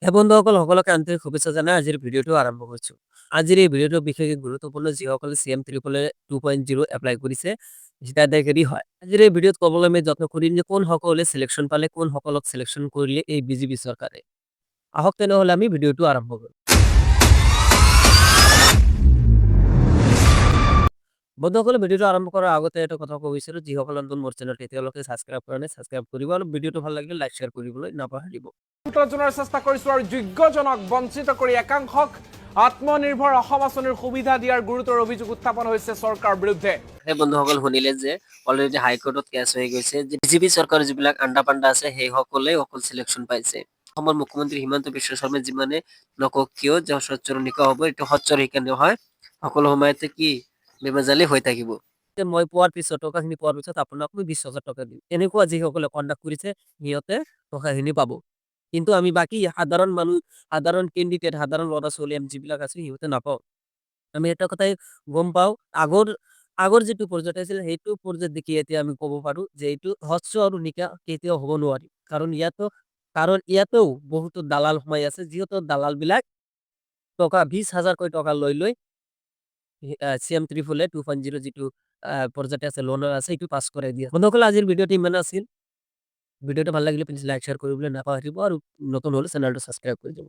বন্ধুসকল সকলোকে আন্তৰিক শুভেচ্ছা জনাই আজিৰ ভিডিঅ'টো আৰম্ভ কৰিছোঁ। আজিৰ এই ভিডিঅ'টো বিশেষ গুৰুত্বপূৰ্ণ যিসকলে CM ত্ৰিপলে 2.0 এপ্লাই কৰিছে যাতে হেৰি হয়। আজিৰ এই ভিডিঅ'ত ক'বলৈ আমি যত্ন কৰিম যে কোনসকলে চিলেকশ্যন পালে, কোনসকলক চিলেকশ্যন কৰিলে এই বিজেপি চৰকাৰে। আহক তেনেহ'লে আমি ভিডিঅ'টো আৰম্ভ কৰোঁ। বন্ধুসকলে ভিডিঅ'টো আৰম্ভ কৰাৰ আগতে এটা কথা ক'ব বিচাৰোঁ, যিসকলে নতুন মোৰ চেনেলটো এতিয়ালৈকে ছাবস্ক্ৰাইব কৰা নাই, ছাবস্ক্ৰাইব কৰিব আৰু ভিডিঅ'টো ভাল লাগিলে লাইক শ্বেয়াৰ কৰিবলৈ নাপাহৰিব। জনাৰ চেষ্টা কৰিছো আৰু যোগ্যজনক বঞ্চিত কৰি একাংশক আত্মনিৰ্ভৰ অসম আঁচনিৰ সুবিধা দিয়াৰ গুৰুতৰ অভিযোগ উত্থাপন হৈছে চৰকাৰৰ বিৰুদ্ধে। সেই বন্ধুসকল শুনিলে যে অলৰেডি হাইকোৰ্টত কেছ হৈ গৈছে যে বিজেপি চৰকাৰৰ যিবিলাক আণ্ডা পাণ্ডা আছে সেইসকলে অকল চিলেকশ্যন পাইছে। অসমৰ মুখ্যমন্ত্ৰী হিমন্ত বিশ্ব শৰ্মাই যিমানে নকওক কিয় যে সচ্চৰিকা হ'ব, এইটো সচ্চৰিকা নহয়, সকলো সময়তে কি বেমেজালি হৈ থাকিব। মই পোৱাৰ পিছত টকাখিনি পোৱাৰ পিছত আপোনাক মই 20,000 টকা দিম, এনেকুৱা যিসকলে কণ্ডাক্ট কৰিছে সিহঁতে টকাখিনি পাব। কিন্তু আমি বাকী সাধাৰণ মানুহ, সাধাৰণ কেণ্ডিডেট, সাধাৰণ ল'ৰা ছোৱালী যিবিলাক আছে সিহঁতে নাপাওঁ। আমি এটা কথাই গম পাওঁ, আগৰ আগৰ যিটো পৰ্যায়ত আছিল সেইটো পৰ্যায়ত দেখি এতিয়া আমি ক'ব পাৰো যে এইটো স্বচ্ছ আৰু নিকা কেতিয়াও হ'ব নোৱাৰি। কাৰণ ইয়াতেও বহুতো দালাল সোমাই আছে, যিহেতু দালাল বিলাক টকা 20,000কৈ টকা লৈ CM ত্ৰিপলে 2.0 যিটো পৰ্যায়তে আছে, লোনৰ আছে, এইটো পাছ কৰাই দিয়ে। বন্ধুসকল আজিৰ ভিডিঅ'টো ইমান আছিল। ভিডিঅ'টো ভাল লাগিলে প্লিজ লাইক শ্বেয়াৰ কৰিবলৈ নাপাহৰিব আৰু নতুন হ'লে চেনেলটো ছাবস্ক্ৰাইব কৰি দিব।